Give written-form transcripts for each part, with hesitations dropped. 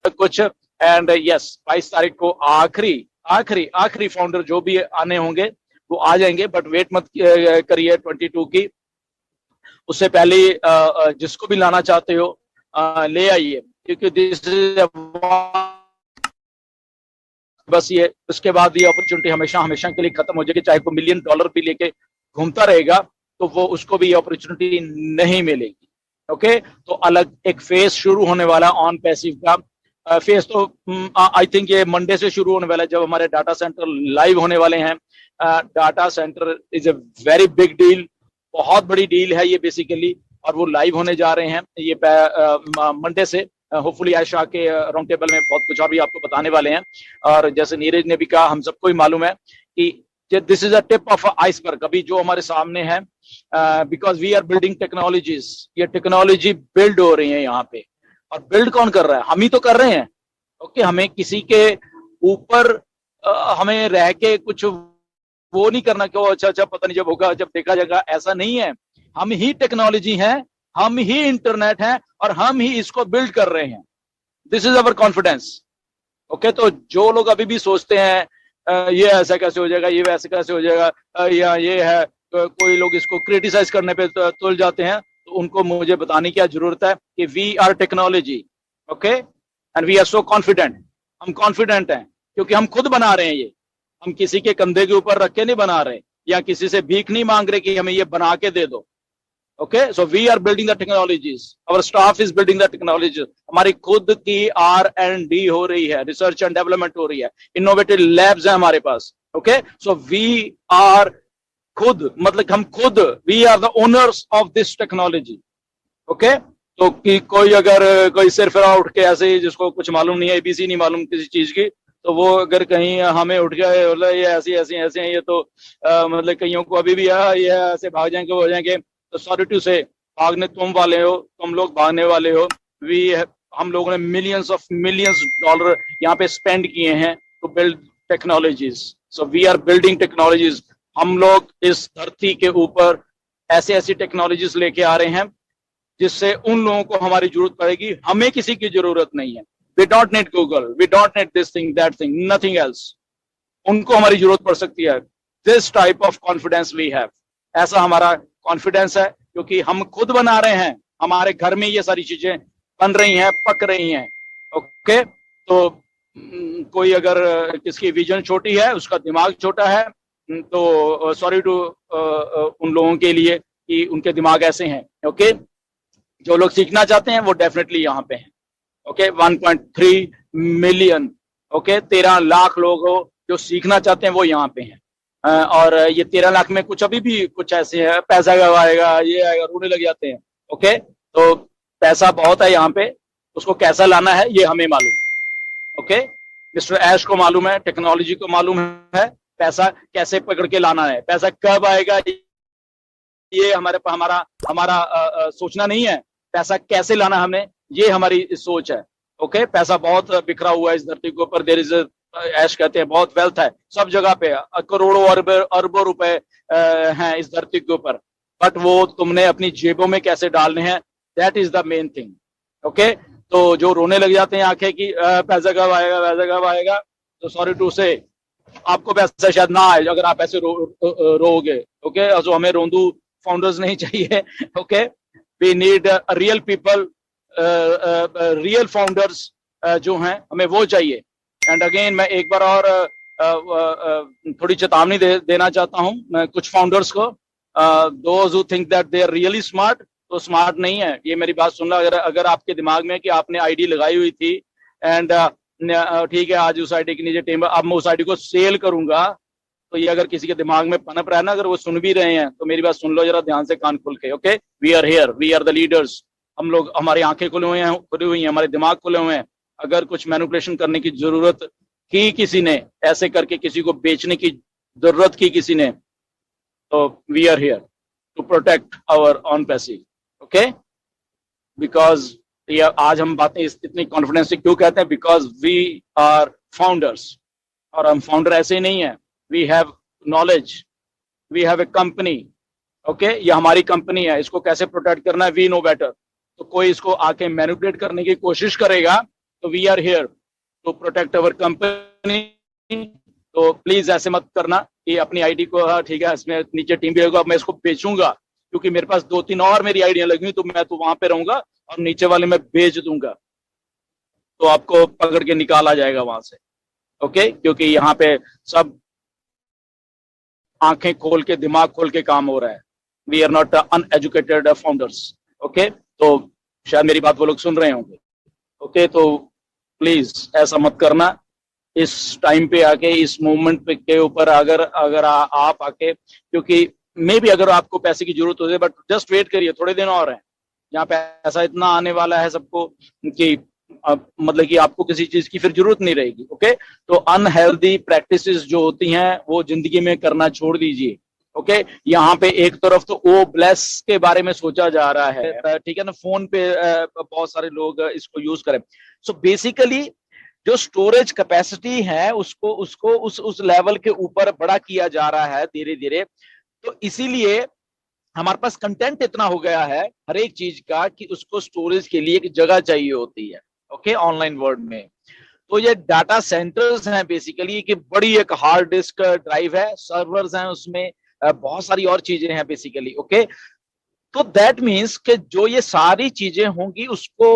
कुछ। And yes 22 तारीख को आखिरी फाउंडर जो भी आने होंगे वो आ जाएंगे, बट वेट मत करिए 22 की। उससे पहले जिसको भी लाना चाहते हो ले आइए, क्योंकि दिस इज बस ये उसके बाद ये अपॉर्चुनिटी हमेशा हमेशा के लिए खत्म हो जाएगी। चाहे वो $1 मिलियन भी लेके घूमता रहेगा तो वो उसको भी ये अपॉर्चुनिटी नहीं मिलेगी। ओके, तो अलग एक फेज शुरू होने वाला ऑन पैसिव का। फेज तो आई थिंक ये मंडे से शुरू होने वाला है, जब हमारे डाटा सेंटर लाइव होने वाले हैं। Data centre is a very big deal, बहुत बड़ी डील है ये बेसिकली, और वो लाइव होने जा रहे हैं ये मंडे से। होपफुली आयशा के राउंड टेबल में बहुत कुछ और भी आपको बताने वाले हैं। और जैसे नीरज ने भी कहा, हम सबको ही मालूम है कि this is a tip of iceberg अभी जो हमारे सामने है, because we are building technologies. ये टेक्नोलॉजी बिल्ड हो रही है यहाँ पे, और बिल्ड कौन कर रहा है? हम ही तो कर रहे हैं। ओके, हमें किसी के ऊपर हमें रह के कुछ वो नहीं करना कि अच्छा पता नहीं जब होगा जब देखा जाएगा, ऐसा नहीं है। हम ही टेक्नोलॉजी हैं, हम ही इंटरनेट है, और हम ही इसको बिल्ड कर रहे हैं। This is our confidence. Okay, तो जो लोग अभी भी सोचते हैं ये ऐसा कैसे हो जाएगा, ये वैसे कैसे हो जाएगा, या ये है, कोई लोग इसको क्रिटिसाइज करने पे तुल जाते हैं, तो उनको मुझे बताने की जरूरत है कि we are technology. Okay, and we are so confident. हम कॉन्फिडेंट हैं क्योंकि हम खुद बना रहे हैं ये। हम किसी के कंधे के ऊपर रख के नहीं बना रहे, या किसी से भीख नहीं मांग रहे कि हमें ये बना के दे दो। Okay, so we are building the technologies, our staff is building the technologies. हमारी खुद की R&D हो रही है, रिसर्च एंड डेवलपमेंट हो रही है, इनोवेटिव लैब्स है हमारे पास। ओके, सो वी आर खुद, मतलब हम खुद, we are the owners of this technology. Okay, तो कि कोई अगर कोई सिर्फ उठ के ऐसे ही जिसको कुछ मालूम नहीं है, ABC नहीं मालूम किसी चीज की, तो वो अगर कहीं हमें उठ गया बोला ये ऐसी ऐसी ऐसे हैं, ये तो मतलब कईयों को अभी भी ये ऐसे भाग जाएंगे, वो हो जाएंगे, तो सॉरी टू से भागने तुम वाले हो, तुम लोग भागने वाले हो। हम लोगों ने मिलियंस डॉलर यहाँ पे स्पेंड किए हैं to build technologies. So we are building technologies. हम लोग इस धरती के ऊपर ऐसी ऐसी टेक्नोलॉजीज लेके आ रहे हैं जिससे उन लोगों को हमारी जरूरत पड़ेगी, हमें किसी की जरूरत नहीं है। We don't need Google, we don't need this thing, that thing, nothing else. उनको हमारी जरूरत पड़ सकती है। This type of confidence we have. ऐसा हमारा कॉन्फिडेंस है क्योंकि हम खुद बना रहे हैं, हमारे घर में ये सारी चीजें बन रही हैं, पक रही हैं। ओके, तो कोई अगर किसकी विजन छोटी है, उसका दिमाग छोटा है, तो सॉरी टू उन लोगों के लिए कि उनके दिमाग ऐसे हैं। ओके, जो लोग सीखना चाहते हैं वो डेफिनेटली यहाँ पे हैं। ओके, 1.3 मिलियन, ओके, 13 लाख लोग हो जो सीखना चाहते हैं वो यहाँ पे हैं। और ये 13 लाख में कुछ अभी भी कुछ ऐसे है, पैसा कब आएगा, ये आएगा, रोने लग जाते हैं। ओके, तो पैसा बहुत है यहाँ पे, उसको कैसा लाना है ये हमें मालूम। ओके, मिस्टर ऐश को मालूम है, टेक्नोलॉजी को मालूम है, पैसा कैसे पकड़ के लाना है, पैसा कब आएगा ये हमारा सोचना नहीं है, पैसा कैसे लाना हमें, ये हमारी सोच है। ओके, पैसा बहुत बिखरा हुआ है इस धरती के ऊपर। देयर इज ऐश कहते हैं बहुत वेल्थ है सब जगह पे, करोड़ों अरबों रुपए हैं इस धरती के ऊपर, बट वो तुमने अपनी जेबों में कैसे डालने हैं, that is the main thing. Okay, तो जो रोने लग जाते हैं आंखें की पैसा कब आएगा, पैसा कब आएगा, तो सॉरी टू से आपको पैसा शायद ना आए अगर आप ऐसे रोओगे। ओके, तो हमें रोंदू फाउंडर्स नहीं चाहिए। Okay, we need real people, real founders जो हैं, हमें वो चाहिए। एंड अगेन मैं एक बार और थोड़ी चेतावनी देना चाहता हूं कुछ फाउंडर्स को, those who think that they are really smart, तो स्मार्ट नहीं है। ये मेरी बात सुन लो, अगर आपके दिमाग में कि आपने आईडी लगाई हुई थी एंड ठीक है आज उस आईडी के नीचे टेबल, अब मैं उस आईडी को सेल करूंगा, तो ये अगर किसी के दिमाग में पनप रहा है ना, अगर वो सुन भी रहे हैं तो मेरी बात सुन लो जरा ध्यान से, कान खोल के। Okay, we are here, we are the leaders. हम लोग, हमारी आंखें खुली हुई हैं, हमारे दिमाग खुले हुए हैं। अगर कुछ मैनिपुलेशन करने की जरूरत की किसी ने, ऐसे करके किसी को बेचने की जरूरत की किसी ने, तो we are here to protect our on passive. Okay, because आज हम बातें इतनी कॉन्फिडेंस से क्यों कहते हैं, बिकॉज वी आर फाउंडर्स। और हम फाउंडर ऐसे ही नहीं है, we have knowledge, we have a company. Okay, ये हमारी कंपनी है, इसको कैसे प्रोटेक्ट करना है वी नो बेटर। तो कोई इसको आके मैनिपुलेट करने की कोशिश करेगा तो we are here to protect our company. तो प्लीज ऐसे मत करना कि अपनी आईडी को, हाँ ठीक है, इसमें नीचे टीम भी होगा, मैं इसको बेचूंगा क्योंकि मेरे पास 2-3 और मेरी आईडियां लगी हुई, तो मैं तो वहां पे रहूंगा और नीचे वाले में बेच दूंगा, तो आपको पकड़ के निकाला जाएगा वहां से। ओके, क्योंकि यहाँ पे सब आंखें खोल के, दिमाग खोल के काम हो रहा है। We are not uneducated founders. Okay, तो शायद मेरी बात वो लोग सुन रहे होंगे। ओके, तो प्लीज ऐसा मत करना। इस टाइम पे आके, इस मूवमेंट पे के ऊपर अगर अगर आप आके, क्योंकि मे भी अगर आपको पैसे की जरूरत हो जाए, बट जस्ट वेट करिए, थोड़े दिन और हैं जहाँ पैसा इतना आने वाला है सबको कि मतलब कि आपको किसी चीज की फिर जरूरत नहीं रहेगी। ओके, तो अनहेल्दी प्रैक्टिसेस जो होती हैं वो जिंदगी में करना छोड़ दीजिए। ओके, यहाँ पे एक तरफ तो ओ ब्लेस के बारे में सोचा जा रहा है, ठीक है ना, फोन पे बहुत सारे लोग इसको यूज करें। सो बेसिकली जो स्टोरेज कैपेसिटी है उसको उसको उस लेवल के ऊपर बड़ा किया जा रहा है धीरे धीरे। तो इसीलिए हमारे पास कंटेंट इतना हो गया है हर एक चीज का कि उसको स्टोरेज के लिए एक जगह चाहिए होती है। ओके, ऑनलाइन वर्ल्ड में तो ये डाटा सेंटर्स हैं बेसिकली, कि बड़ी एक हार्ड डिस्क ड्राइव है, सर्वर्स हैं उसमें, बहुत सारी और चीजें हैं बेसिकली। ओके, तो दैट मीन्स कि जो ये सारी चीजें होंगी उसको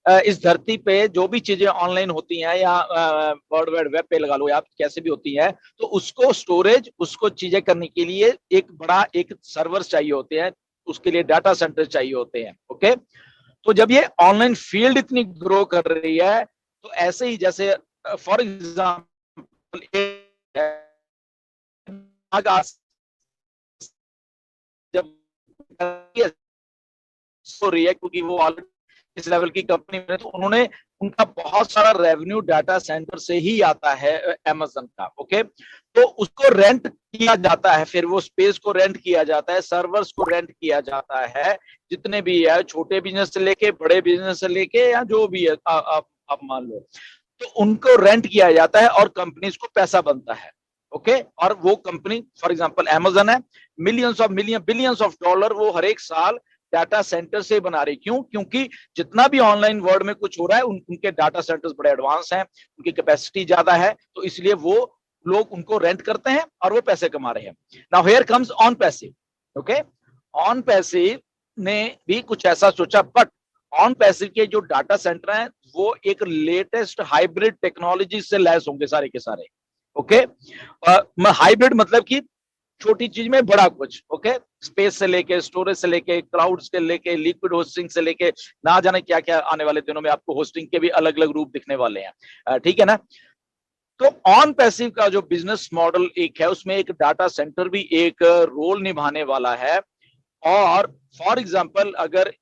इस धरती पे जो भी चीजें ऑनलाइन होती हैं या वर्ल्ड वाइड वेब पे लगा लो या कैसे भी होती हैं, तो उसको स्टोरेज, उसको चीजें करने के लिए एक बड़ा एक सर्वर चाहिए होते हैं, उसके लिए डाटा सेंटर चाहिए होते हैं। ओके, तो जब ये ऑनलाइन फील्ड इतनी ग्रो कर रही है, तो ऐसे ही जैसे फॉर एग्जाम्पल जब हो रही है, क्योंकि वो ऑलरेडी इस लेवल की कंपनी में, तो उन्होंने, उनका बहुत सारा रेवेन्यू डाटा सेंटर से ही आता है अमेज़न का। ओके, तो उसको रेंट किया जाता है, फिर वो स्पेस को रेंट किया जाता है, सर्वर्स को रेंट किया जाता है, जितने भी है, छोटे बिजनेस से लेके बड़े बिजनेस से लेके या जो भी है आप मान लो, तो उनको रेंट किया जाता है और कंपनीज को पैसा बनता है। ओके, और वो कंपनी फॉर एग्जांपल अमेज़न है, बिलियंस ऑफ डॉलर वो हर एक साल डाटा सेंटर से बना रही। क्यों? क्योंकि जितना भी ऑनलाइन वर्ल्ड में कुछ हो रहा है, उनके डाटा सेंटर्स बड़े एडवांस हैं, उनकी कैपेसिटी ज्यादा है, तो इसलिए वो लोग उनको रेंट करते हैं और वो पैसे कमा रहे हैं। Now here comes on passive. Okay, on passive ने भी कुछ ऐसा सोचा, बट ऑन पैसिव के जो डाटा सेंटर हैं वो एक लेटेस्ट हाइब्रिड टेक्नोलॉजी से लैस होंगे सारे के सारे। ओके, हाइब्रिड मतलब कि छोटी चीज में बड़ा कुछ। ओके, स्पेस से लेके, स्टोरेज से लेके, क्लाउड से लेके, लिक्विड होस्टिंग से लेके, ना जाने क्या क्या आने वाले दिनों में आपको होस्टिंग के भी अलग अलग रूप दिखने वाले हैं। ठीक है ना। तो ऑन पैसिव का जो बिजनेस मॉडल एक है, उसमें एक डाटा सेंटर भी एक रोल निभाने वाला है। और फॉर एग्जांपल अगर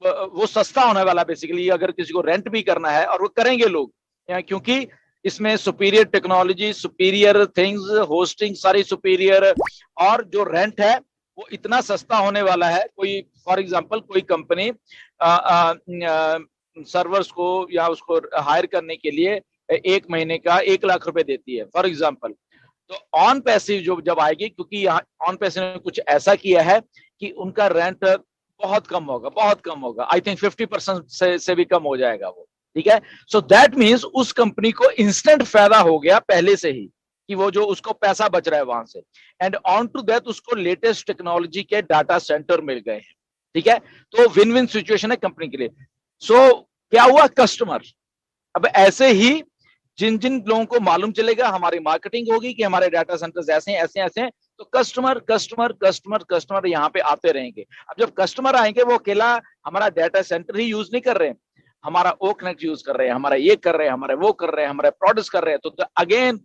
वो सस्ता होने वाला, बेसिकली अगर किसी को रेंट भी करना है, और वो करेंगे लोग, क्योंकि इसमें superior technology, superior things, hosting सारी सुपीरियर, और जो रेंट है वो इतना सस्ता होने वाला है। कोई फॉर एग्जांपल कोई कंपनी सर्वर्स को या उसको हायर करने के लिए 1 महीने का 1 लाख रुपए देती है फॉर एग्जांपल। तो ऑन पैसिव जो जब आएगी, क्योंकि यहाँ ऑन पैसिव ने कुछ ऐसा किया है कि उनका रेंट बहुत कम होगा, बहुत कम होगा, आई थिंक 50% से भी कम हो जाएगा वो। ठीक है, सो दैट मीन्स उस कंपनी को इंस्टेंट फायदा हो गया पहले से ही, कि वो जो उसको पैसा बच रहा है वहां से, एंड ऑन टू दैट उसको लेटेस्ट टेक्नोलॉजी के डाटा सेंटर मिल गए हैं। ठीक है, तो विन विन सिचुएशन है कंपनी के लिए। सो क्या हुआ, कस्टमर, अब ऐसे ही जिन जिन लोगों को मालूम चलेगा, हमारी मार्केटिंग होगी कि हमारे डाटा सेंटर्स ऐसे हैं, ऐसे ऐसे हैं, तो कस्टमर कस्टमर कस्टमर कस्टमर यहाँ पे आते रहेंगे। अब जब कस्टमर आएंगे, वो अकेला हमारा डाटा सेंटर ही यूज नहीं कर रहे हैं, हमारा ओ कनेक्ट यूज कर रहे हैं, हमारा ये कर रहे हैं, हमारे वो कर रहे हैं, हमारे प्रोडक्ट्स कर रहे हैं, तो अगेन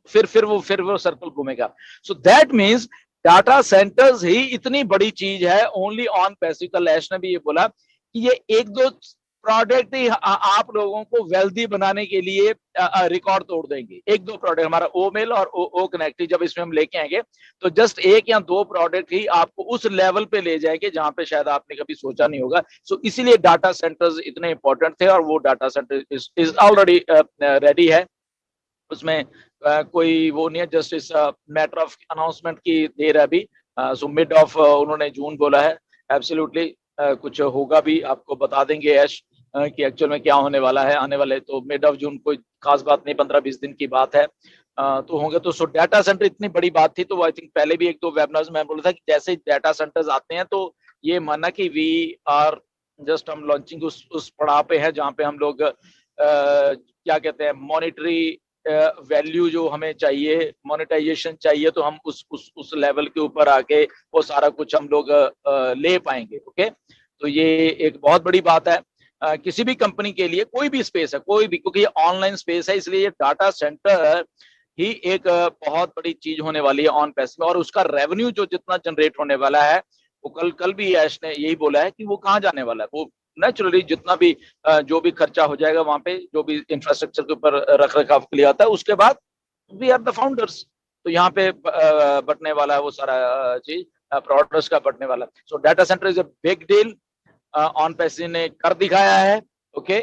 फिर वो सर्कल घूमेगा। So that means data centers ही इतनी बड़ी चीज है ओनली ऑन पैसिव। का लैश ने भी ये बोला कि ये एक दो प्रोडक्ट ही आप लोगों को वेल्दी बनाने के लिए रिकॉर्ड तोड़ देंगे। 1-2 प्रोडक्ट, हमारा ओ मेल और ओ कनेक्ट, जब इसमें हम लेके आएंगे तो जस्ट 1 या 2 प्रोडक्ट ही आपको उस लेवल पे ले जाएंगे जहां पे शायद आपने कभी सोचा नहीं होगा। सो इसीलिए डाटा सेंटर्स इतने इंपॉर्टेंट थे, और वो data centre is already ready है। उसमें कोई वो नहीं है, जस्ट इस मैटर ऑफ अनाउंसमेंट की देर है अभी। सो मिड ऑफ उन्होंने जून बोला है। एब्सोल्युटली कुछ होगा भी, आपको बता देंगे ऐश। कि एक्चुअल में क्या होने वाला है आने वाले, तो मिड ऑफ जून कोई खास बात नहीं, 15-20 दिन की बात है, तो होंगे। तो सो डाटा सेंटर इतनी बड़ी बात थी, तो आई थिंक पहले भी एक दो वेबिनार्स में बोला था कि जैसे डाटा सेंटर्स आते हैं तो ये माना कि वी आर जस्ट, हम लॉन्चिंग उस पड़ाव पे है जहाँ पे हम लोग क्या कहते हैं, मॉनिटरी वैल्यू जो हमें चाहिए, मोनेटाइजेशन चाहिए, तो हम उस लेवल के ऊपर आके वो सारा कुछ हम लोग ले पाएंगे। ओके, तो ये एक बहुत बड़ी बात है किसी भी कंपनी के लिए, कोई भी स्पेस है, कोई भी, क्योंकि ये ऑनलाइन स्पेस है, इसलिए ये डाटा सेंटर ही एक बहुत बड़ी चीज होने वाली है ऑन पैस में। और उसका रेवेन्यू जो जितना जनरेट होने वाला है, वो कल भी ऐश ने यही बोला है कि वो कहाँ जाने वाला है, वो नेचुरली जितना भी जो भी खर्चा हो जाएगा वहां पे, जो भी इंफ्रास्ट्रक्चर के ऊपर रख रखाव के लिए आता है, उसके बाद वी आर द फाउंडर्स, तो यहाँ पे बटने वाला है वो सारा चीज, प्रोडक्ट्स का बटने वाला। सो data centre is a big deal, on पैसे ने कर दिखाया है। ओके